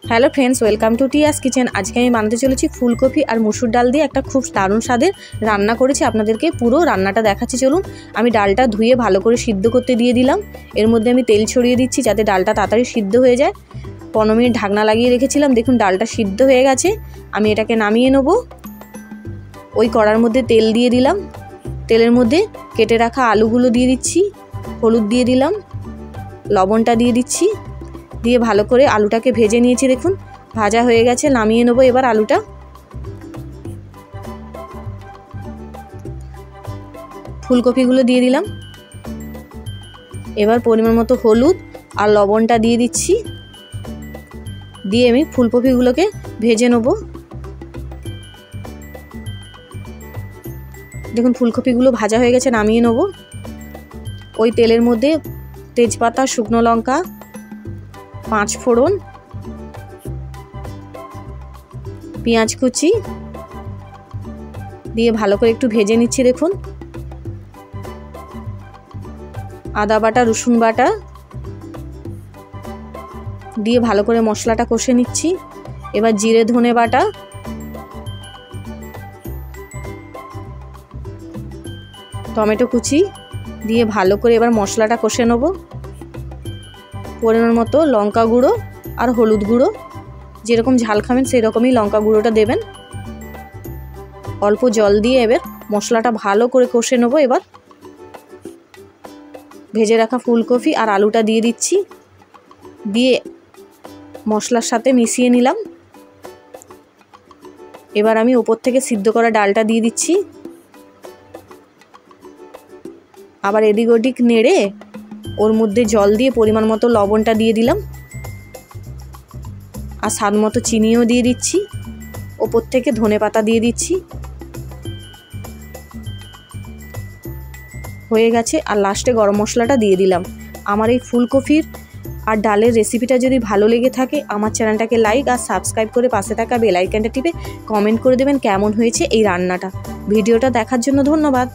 Hello friends, welcome to টিয়াস kitchen. আজকে আমি বানাতে চলেছি ফুলকপি আর মুসুর ডাল দিয়ে একটা খুব দারুণ স্বাদের রান্না করেছি। আপনাদেরকে পুরো রান্নাটা দেখাচ্ছি, চলুন। আমি ডালটা ধুয়ে ভালো করে সিদ্ধ করতে দিয়ে দিলাম। এর মধ্যে আমি তেল ছড়িয়ে দিচ্ছি যাতে ডালটা তাড়াতাড়ি সিদ্ধ হয়ে যায়। 15 মিনিট ঢাকনা লাগিয়ে রেখেছিলাম। দেখুন ডালটা সিদ্ধ হয়ে গেছে। আমি এটাকে নামিয়ে নেব। ওই কড়ার মধ্যে তেল দিয়ে দিলাম। তেলের মধ্যে কেটে রাখা আলুগুলো দিয়ে দিচ্ছি, হলুদ দিয়ে দিলাম, লবণটা দিয়ে দিচ্ছি, দিয়ে ভালো করে আলুটাকে ভেজে নিয়েছি। দেখুন ভাজা হয়ে গেছে, নামিয়ে নেবো এবার আলুটা। ফুলকপিগুলো দিয়ে দিলাম। এবার পরিমাণ মতো হলুদ আর লবণটা দিয়ে দিচ্ছি, দিয়ে আমি ফুলকপিগুলোকে ভেজে নেবো। দেখুন ফুলকপিগুলো ভাজা হয়ে গেছে, নামিয়ে নেবো। ওই তেলের মধ্যে তেজপাতা, শুকনো লঙ্কা, 5 ফোড়ন, পেঁয়াজ কুচি দিয়ে ভালো করে একটু ভেজে নিচ্ছি। দেখুন আদা বাটা, রসুন বাটা দিয়ে ভালো করে মশলাটা কষে নিচ্ছি। এবার জিরে ধনে বাটা, টমেটো কুচি দিয়ে ভালো করে এবার মশলাটা কষে নেব। পরিমাণ মতো লঙ্কা গুঁড়ো আর হলুদ গুঁড়ো, যেরকম ঝাল খাবেন সেই রকমই লঙ্কা গুঁড়োটা দেবেন। অল্প জল দিয়ে এবার মশলাটা ভালো করে কষে নেব। এবার ভেজে রাখা ফুলকপি আর আলুটা দিয়ে দিচ্ছি, দিয়ে মশলার সাথে মিশিয়ে নিলাম। এবার আমি ওপর থেকে সিদ্ধ করা ডালটা দিয়ে দিচ্ছি। আবার এদিক ওদিক নেড়ে ওর মধ্যে জল দিয়ে পরিমাণ মতো লবণটা দিয়ে দিলাম, আর স্বাদ মতো চিনিও দিয়ে দিচ্ছি। ওপর থেকে ধনে পাতা দিয়ে দিচ্ছি। হয়ে গেছে, আর লাস্টে গরম মশলাটা দিয়ে দিলাম। আমার এই ফুলকপির আর ডালের রেসিপিটা যদি ভালো লেগে থাকে, আমার চ্যানেলটাকে লাইক আর সাবস্ক্রাইব করে পাশে থাকা বেল আইকনটা টিপে কমেন্ট করে দেবেন কেমন হয়েছে এই রান্নাটা। ভিডিওটা দেখার জন্য ধন্যবাদ।